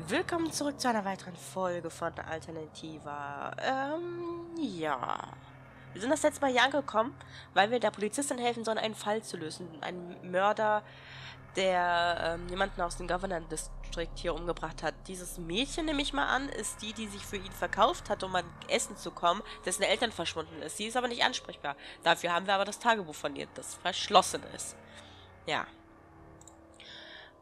Willkommen zurück zu einer weiteren Folge von AlternativA. Ja. Wir sind das letzte Mal hier angekommen, weil wir der Polizistin helfen sollen, einen Fall zu lösen. Einen Mörder, der jemanden aus dem Governor District hier umgebracht hat. Dieses Mädchen, nehme ich mal an, ist die, die sich für ihn verkauft hat, um an Essen zu kommen, dessen Eltern verschwunden ist. Sie ist aber nicht ansprechbar. Dafür haben wir aber das Tagebuch von ihr, das verschlossen ist. Ja.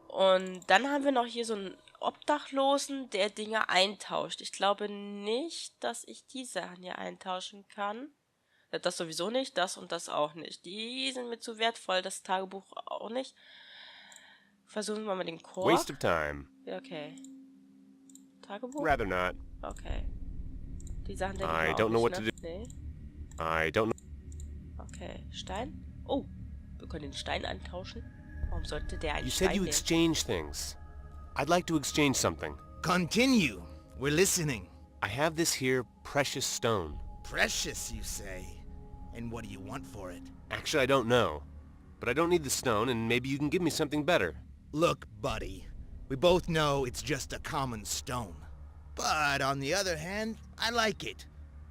Und dann haben wir noch hier so einen Obdachlosen, der Dinge eintauscht. Ich glaube nicht, dass ich die Sachen hier eintauschen kann. Das sowieso nicht, das und das auch nicht. Die sind mir zu wertvoll, das Tagebuch auch nicht. Versuchen wir mal den Korb. Waste of time. Ja, okay. Tagebuch? Rather not. Okay. Die Sachen denke I ich don't know auch what nicht, to ne? Nee. I don't know. Okay. Stein? Oh, wir können den Stein eintauschen. Warum sollte der einen You Stein said you nehmen? exchange things. I'd like to exchange something. Continue. We're listening. I have this here precious stone. Precious, you say? And what do you want for it? Actually, I don't know. But I don't need the stone, and maybe you can give me something better. Look, buddy. We both know it's just a common stone. But on the other hand, I like it.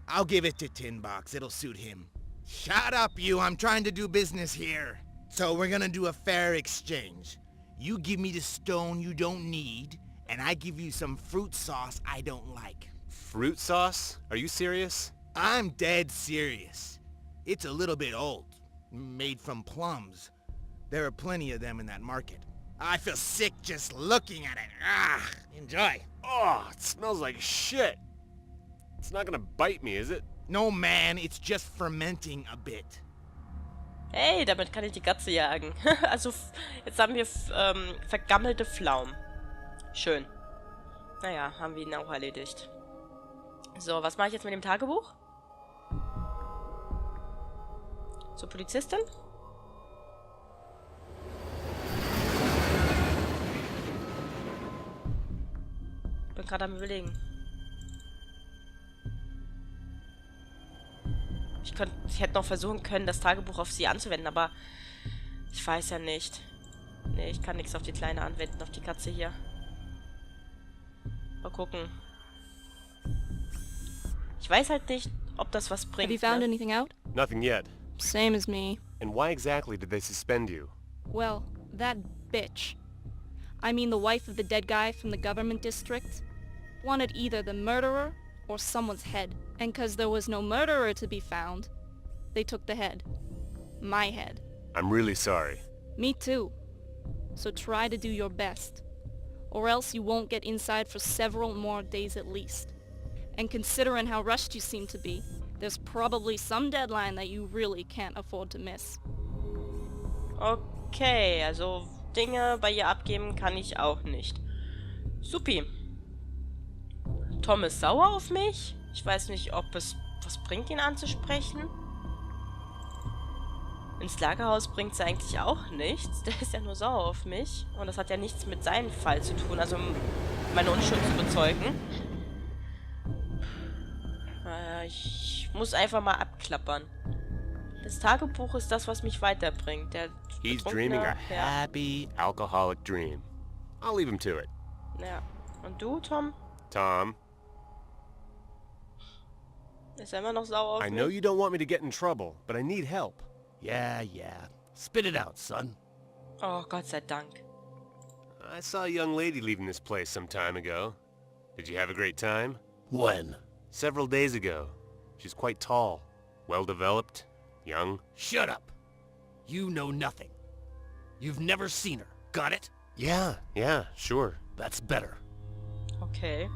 I'll give it to Tin Box. It'll suit him. Shut up, you. I'm trying to do business here. So we're gonna do a fair exchange. You give me the stone you don't need, and I give you some fruit sauce I don't like. Fruit sauce? Are you serious? I'm dead serious. It's a little bit old. Made from plums. There are plenty of them in that market. I feel sick just looking at it. Ah, enjoy. Oh, it smells like shit. It's not gonna bite me, is it? No, man, it's just fermenting a bit. Hey, damit kann ich die Katze jagen. Also, jetzt haben wir vergammelte Pflaumen. Schön. Naja, haben wir ihn auch erledigt. So, was mache ich jetzt mit dem Tagebuch? Zur Polizistin? Bin gerade am Überlegen. Ich hätte noch versuchen können, das Tagebuch auf sie anzuwenden, aber ich weiß ja nicht. Nee, ich kann nichts auf die Kleine anwenden, auf die Katze hier. Mal gucken. Ich weiß halt nicht, ob das was bringt. Have you found Ne? anything out? Nothing yet. Same as me. And why exactly did they suspend you? Well, that bitch. I mean the wife of the dead guy from the government district. Wanted either the murderer or someone's head. And 'cause there was no murderer to be found, they took the head. My head. I'm really sorry. Me too. So try to do your best. Or else you won't get inside for several more days at least. And considering how rushed you seem to be, there's probably some deadline that you really can't afford to miss. Okay, also Dinge bei ihr abgeben kann ich auch nicht. Supi. Tom ist sauer auf mich. Ich weiß nicht, ob es was bringt, ihn anzusprechen. Ins Lagerhaus bringt es eigentlich auch nichts. Der ist ja nur sauer auf mich. Und das hat ja nichts mit seinem Fall zu tun. Also meine Unschuld zu bezeugen. Ich muss einfach mal abklappern. Das Tagebuch ist das, was mich weiterbringt. Der He's dreaming a ja. happy, alcoholic dream. I'll leave him to it. Ja. Und du, Tom? Tom, Ist er immer noch sauer auf I mich? know you don't want me to get in trouble, but I need help. Yeah. Spit it out, son. Oh, Gott sei Dank. I saw a young lady leaving this place some time ago. Did you have a great time? When? Several days ago. She's quite tall, well-developed, young. Shut up. You know nothing. You've never seen her. Got it? Yeah, sure. That's better. Okay.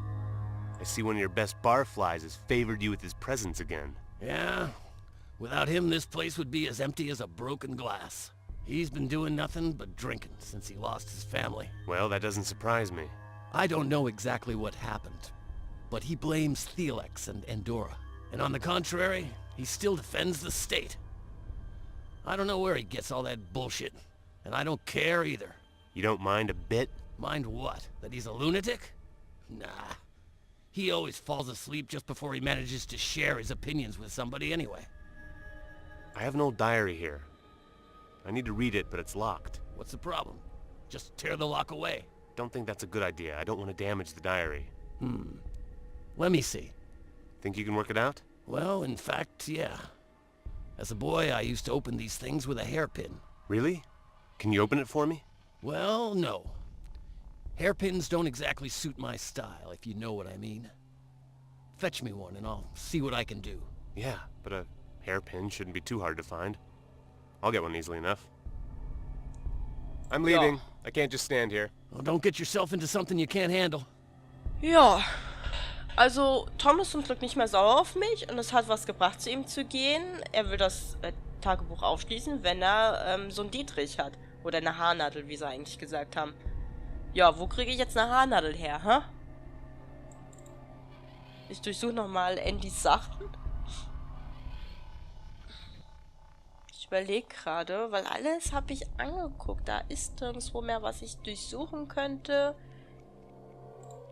I see one of your best barflies has favored you with his presence again. Yeah. Without him, this place would be as empty as a broken glass. He's been doing nothing but drinking since he lost his family. Well, that doesn't surprise me. I don't know exactly what happened, but he blames Thelex and Andorra. And on the contrary, he still defends the state. I don't know where he gets all that bullshit, and I don't care either. You don't mind a bit? Mind what? That he's a lunatic? Nah. He always falls asleep just before he manages to share his opinions with somebody anyway. I have an old diary here. I need to read it, but it's locked. What's the problem? Just tear the lock away. don't think that's a good idea. I don't want to damage the diary. Let me see. Think you can work it out? Well, in fact, yeah. As a boy, I used to open these things with a hairpin. Really? Can you open it for me? Well, no. Hairpins don't exactly suit my style, if you know what I mean. Fetch me one and I'll see what I can do. Yeah, but a hairpin shouldn't be too hard to find. I'll get one easily enough. I'm leaving. Ja. I can't just stand here. Well, don't get yourself into something you can't handle. Ja. Also, Tom ist zum Glück nicht mehr sauer auf mich und es hat was gebracht, zu ihm zu gehen. Er will das Tagebuch aufschließen, wenn er so einen Dietrich hat. Oder eine Haarnadel, wie sie eigentlich gesagt haben. Ja, wo kriege ich jetzt eine Haarnadel her, hä? Ich durchsuche nochmal Andys Sachen. Ich überlege gerade, weil alles habe ich angeguckt. Da ist nirgendwo mehr, was ich durchsuchen könnte.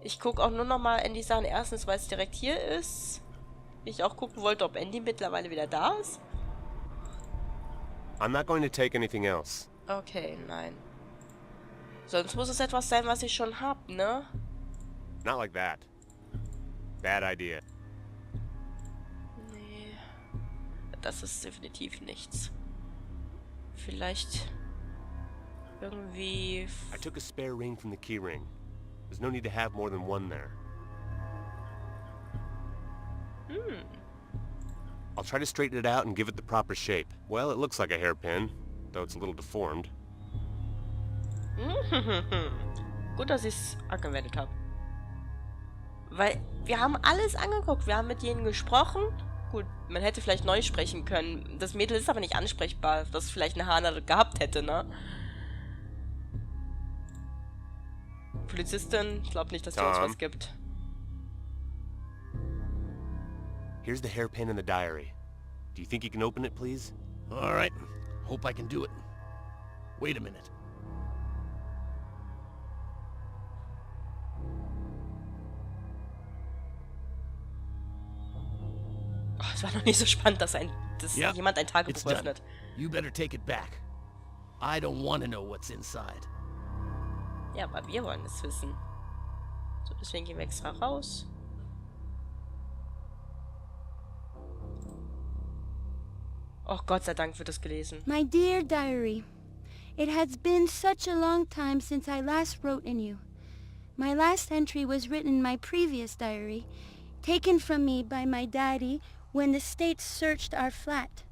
Ich gucke auch nur nochmal Andys Sachen. Erstens, weil es direkt hier ist. Ich auch gucken wollte, ob Andy mittlerweile wieder da ist. I'm not going to take anything else. Okay, nein. Sonst muss es etwas sein, was ich schon hab, ne? Not like that. Bad idea. Nee. Das ist definitiv nichts. Vielleicht irgendwie... I took a spare ring from the key ring. There's no need to have more than one there. I'll try to straighten it out and give it the proper shape. Well, it looks like a hairpin, though it's a little deformed. Gut, dass ich es angewendet habe. Weil wir haben alles angeguckt. Wir haben mit jenen gesprochen. Gut, man hätte vielleicht neu sprechen können. Das Mädel ist aber nicht ansprechbar, dass es vielleicht eine Haarnadel gehabt hätte, ne? Polizistin, ich glaube nicht, dass die uns was gibt. Here's the hairpin in the diary. Do you think you can open it, please? All right. Hope I can do it. Wait a minute. Oh, es war noch nicht so spannend, dass Yep, jemand ein it's Tagebuch done. öffnet. You better take it back. I don't want to know what's inside. Ja, aber wir wollen es wissen. So, deswegen gehen wir extra raus. Oh, Gott sei Dank wird es gelesen. My dear diary, it has been such a long time since I last wrote in you. My last entry was written in my previous diary, taken from me by my daddy when the state searched our flat.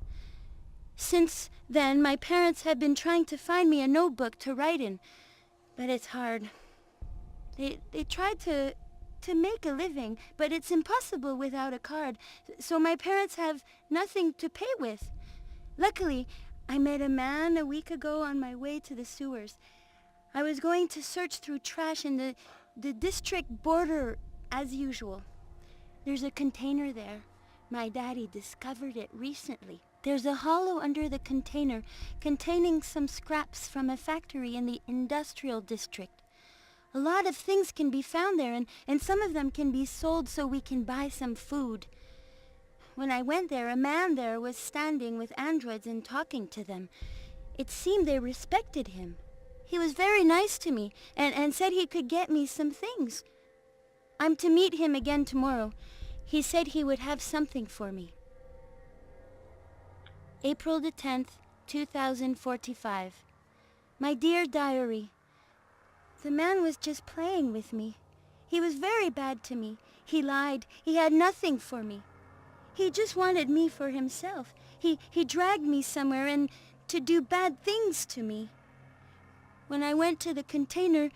Since then, my parents have been trying to find me a notebook to write in, but it's hard. They tried to make a living, but it's impossible without a card, so my parents have nothing to pay with. Luckily, I met a man a week ago on my way to the sewers. I was going to search through trash in the district border as usual. There's a container there. My daddy discovered it recently. There's a hollow under the container containing some scraps from a factory in the industrial district. A lot of things can be found there, and some of them can be sold so we can buy some food. When I went there, a man there was standing with androids and talking to them. It seemed they respected him. He was very nice to me and said he could get me some things. I'm to meet him again tomorrow. He said he would have something for me. April the 10th, 2045. My dear diary, the man was just playing with me. He was very bad to me. He lied. He had nothing for me. He just wanted me for himself. He dragged me somewhere and to do bad things to me. When I went to the container,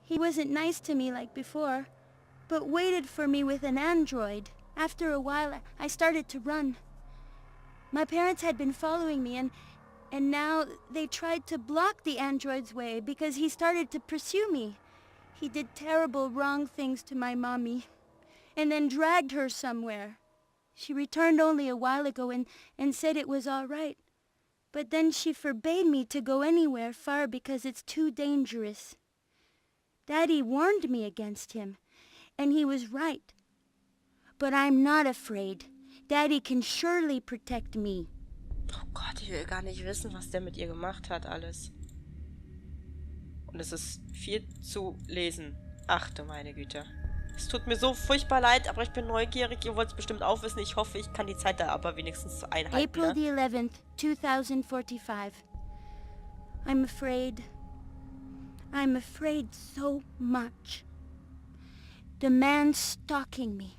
he wasn't nice to me like before, but waited for me with an android. After a while, I started to run. My parents had been following me, and now they tried to block the android's way because he started to pursue me. He did terrible wrong things to my mommy, and then dragged her somewhere. She returned only a while ago and said it was all right. But then she forbade me to go anywhere far because it's too dangerous. Daddy warned me against him, and he was right. But I'm not afraid. Daddy can surely protect me. Oh Gott, ich will gar nicht wissen, was der mit ihr gemacht hat, alles. Und es ist viel zu lesen. Ach du meine Güte. Es tut mir so furchtbar leid, aber ich bin neugierig. Ihr wollt es bestimmt auch wissen. Ich hoffe, ich kann die Zeit da aber wenigstens einhalten. April the 11th, 2045. I'm afraid. I'm afraid so much. The man stalking me.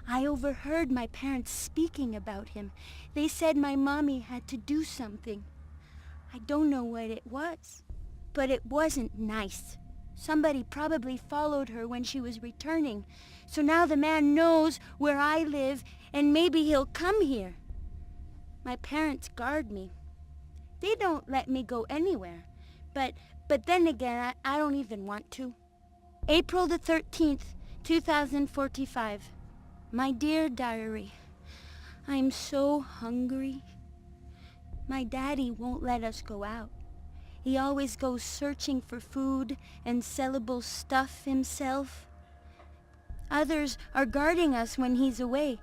I overheard my parents speaking about him. They said my mommy had to do something. I don't know what it was, but it wasn't nice. Somebody probably followed her when she was returning. So now the man knows where I live, and maybe he'll come here. My parents guard me. They don't let me go anywhere. But then again, I don't even want to. April the 13th, 2045. My dear diary, I'm so hungry. My daddy won't let us go out. He always goes searching for food and sellable stuff himself. Others are guarding us when he's away.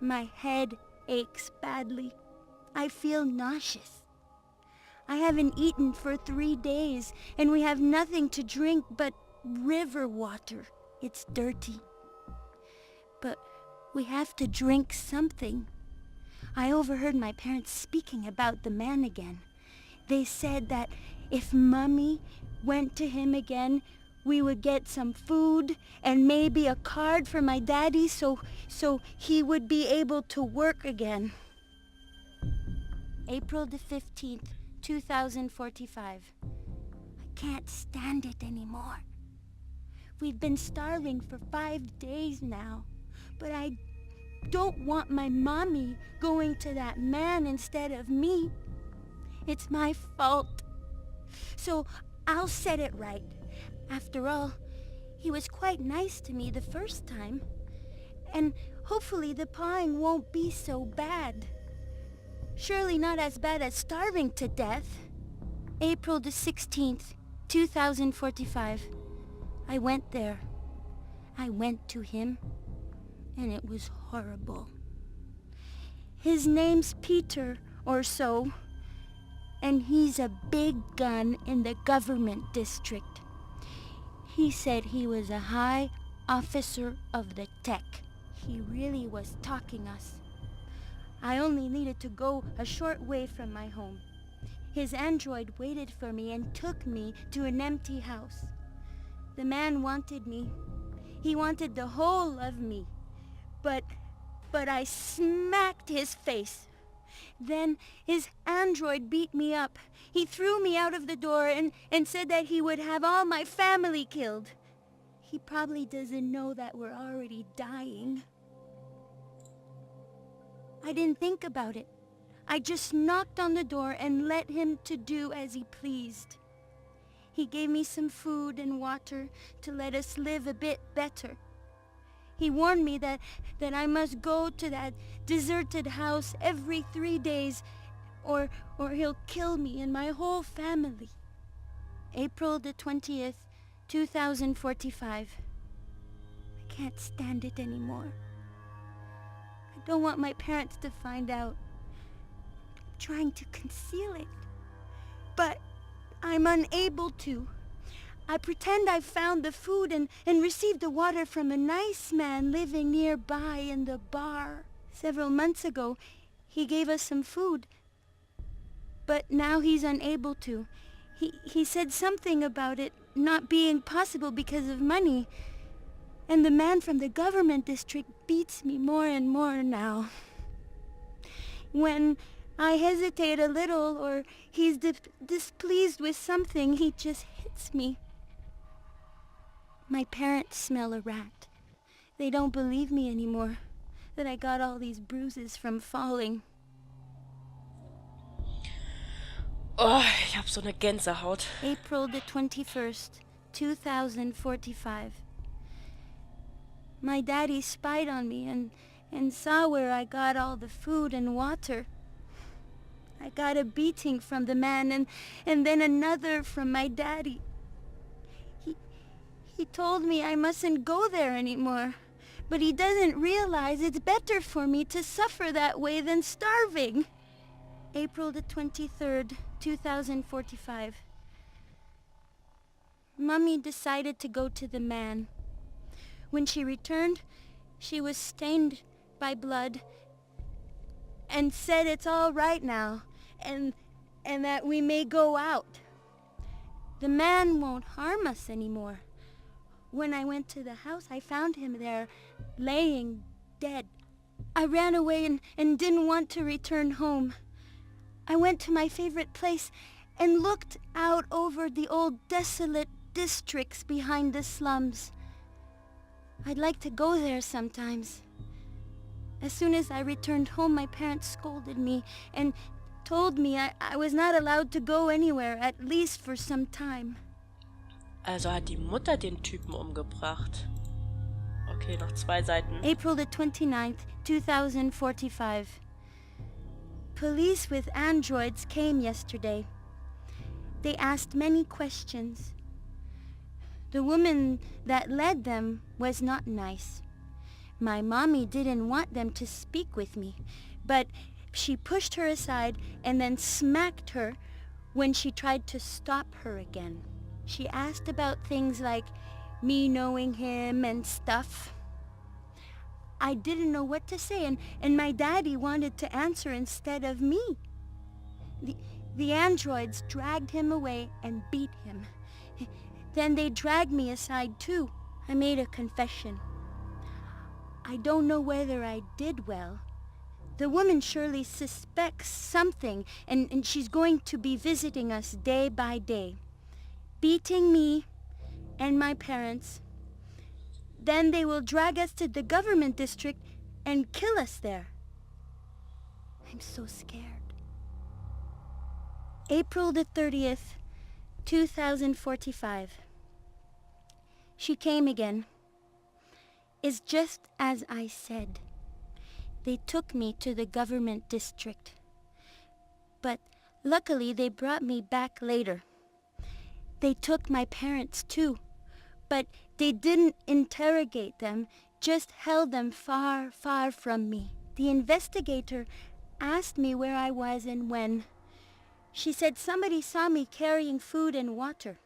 My head aches badly. I feel nauseous. I haven't eaten for 3 days, and we have nothing to drink but river water. It's dirty. But we have to drink something. I overheard my parents speaking about the man again. They said that if Mummy went to him again, we would get some food and maybe a card for my daddy so he would be able to work again. April the 15th, 2045. I can't stand it anymore. We've been starving for 5 days now, but I don't want my mommy going to that man instead of me. It's my fault. So I'll set it right. After all, he was quite nice to me the first time. And hopefully the pawing won't be so bad. Surely not as bad as starving to death. April the 16th, 2045. I went there. I went to him, and it was horrible. His name's Peter or so, and he's a big gun in the government district. He said he was a high officer of the tech. He really was talking us. I only needed to go a short way from my home. His android waited for me and took me to an empty house. The man wanted me. He wanted the whole of me. But I smacked his face. Then his android beat me up. He threw me out of the door and said that he would have all my family killed. He probably doesn't know that we're already dying. I didn't think about it. I just knocked on the door and let him to do as he pleased. He gave me some food and water to let us live a bit better. He warned me that I must go to that deserted house every 3 days or he'll kill me and my whole family. April the 20th, 2045. I can't stand it anymore. I don't want my parents to find out. I'm trying to conceal it, but I'm unable to. I pretend I found the food and received the water from a nice man living nearby in the bar. Several months ago, he gave us some food, but now he's unable to. He said something about it not being possible because of money, and the man from the government district beats me more and more now. When I hesitate a little or he's displeased with something, he just hits me. My parents smell a rat. They don't believe me anymore, that I got all these bruises from falling. Oh, ich hab so eine Gänsehaut. April the 21st, 2045. My daddy spied on me and saw where I got all the food and water. I got a beating from the man and then another from my daddy. He told me I mustn't go there anymore, but he doesn't realize it's better for me to suffer that way than starving. April the 23rd, 2045. Mummy decided to go to the man. When she returned, she was stained by blood and said it's all right now and that we may go out. The man won't harm us anymore. When I went to the house, I found him there, laying dead. I ran away and didn't want to return home. I went to my favorite place and looked out over the old desolate districts behind the slums. I'd like to go there sometimes. As soon as I returned home, my parents scolded me and told me I was not allowed to go anywhere, at least for some time. Also hat die Mutter den Typen umgebracht. Okay, noch 2 Seiten. April the 29th, 2045. Police with androids came yesterday. They asked many questions. The woman that led them was not nice. My mommy didn't want them to speak with me, but she pushed her aside and then smacked her when she tried to stop her again. She asked about things like me knowing him and stuff. I didn't know what to say, and my daddy wanted to answer instead of me. The androids dragged him away and beat him. Then they dragged me aside too. I made a confession. I don't know whether I did well. The woman surely suspects something, and she's going to be visiting us day by day, beating me and my parents. Then they will drag us to the government district and kill us there. I'm so scared. April the 30th, 2045. She came again. It's just as I said. They took me to the government district. But luckily they brought me back later. They took my parents too, but they didn't interrogate them, just held them far, far from me. The investigator asked me where I was and when. She said somebody saw me carrying food and water.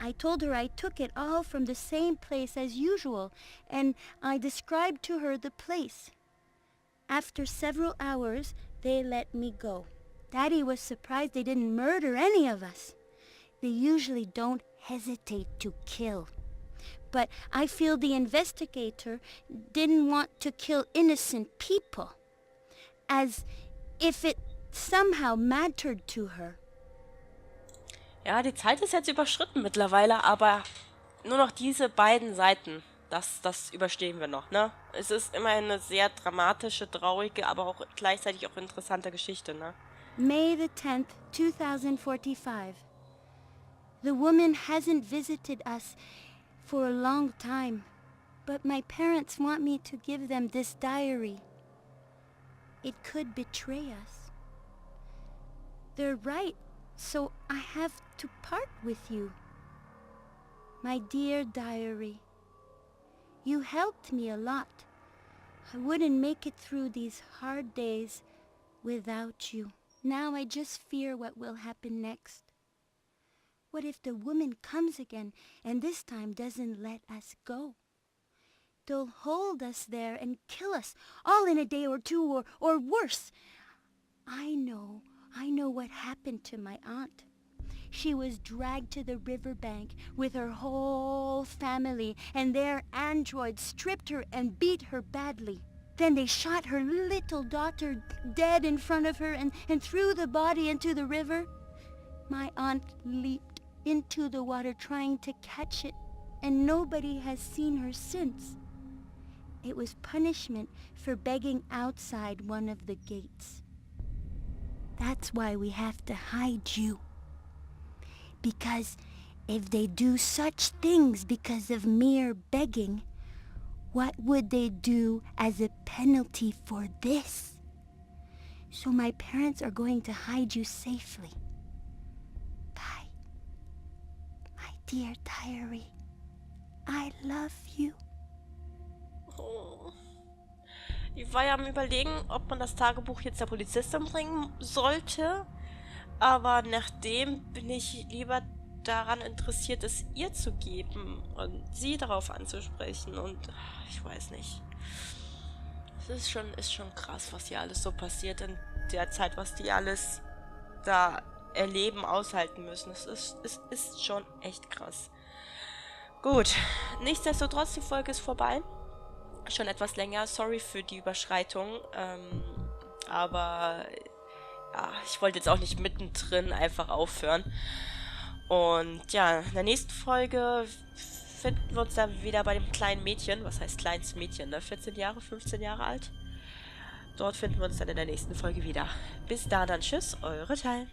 I told her I took it all from the same place as usual, and I described to her the place. After several hours, they let me go. Daddy was surprised they didn't murder any of us. They usually don't hesitate to kill. But I feel the investigator didn't want to kill innocent people, as if it somehow mattered to her. Ja, die Zeit ist jetzt überschritten mittlerweile, aber nur noch diese beiden Seiten, das überstehen wir noch, ne? Es ist immer eine sehr dramatische, traurige, aber auch gleichzeitig auch interessante Geschichte, ne? May the 10th, 2045. The woman hasn't visited us for a long time, but my parents want me to give them this diary. It could betray us. They're right, so I have to part with you. My dear diary, you helped me a lot. I wouldn't make it through these hard days without you. Now I just fear what will happen next. What if the woman comes again and this time doesn't let us go? They'll hold us there and kill us all in a day or two or worse. I know what happened to my aunt. She was dragged to the riverbank with her whole family, and their androids stripped her and beat her badly. Then they shot her little daughter dead in front of her and threw the body into the river. My aunt leaped into the water trying to catch it, and nobody has seen her since. It was punishment for begging outside one of the gates. That's why we have to hide you. Because if they do such things because of mere begging, what would they do as a penalty for this? So my parents are going to hide you safely. Bye. My dear diary, I love you. Oh. Ich war ja am Überlegen, ob man das Tagebuch jetzt der Polizistin bringen sollte. Aber nachdem bin ich lieber daran interessiert ist, ihr zu geben und sie darauf anzusprechen. Und ich weiß nicht. Es ist schon krass, was hier alles so passiert in der Zeit, was die alles da erleben, aushalten müssen. Es ist schon echt krass. Gut, nichtsdestotrotz, die Folge ist vorbei. Schon etwas länger. Sorry für die Überschreitung. Aber ja, ich wollte jetzt auch nicht mittendrin einfach aufhören. Und ja, in der nächsten Folge finden wir uns dann wieder bei dem kleinen Mädchen. Was heißt kleines Mädchen, ne? 14 Jahre, 15 Jahre alt. Dort finden wir uns dann in der nächsten Folge wieder. Bis da dann, tschüss, eure Teil.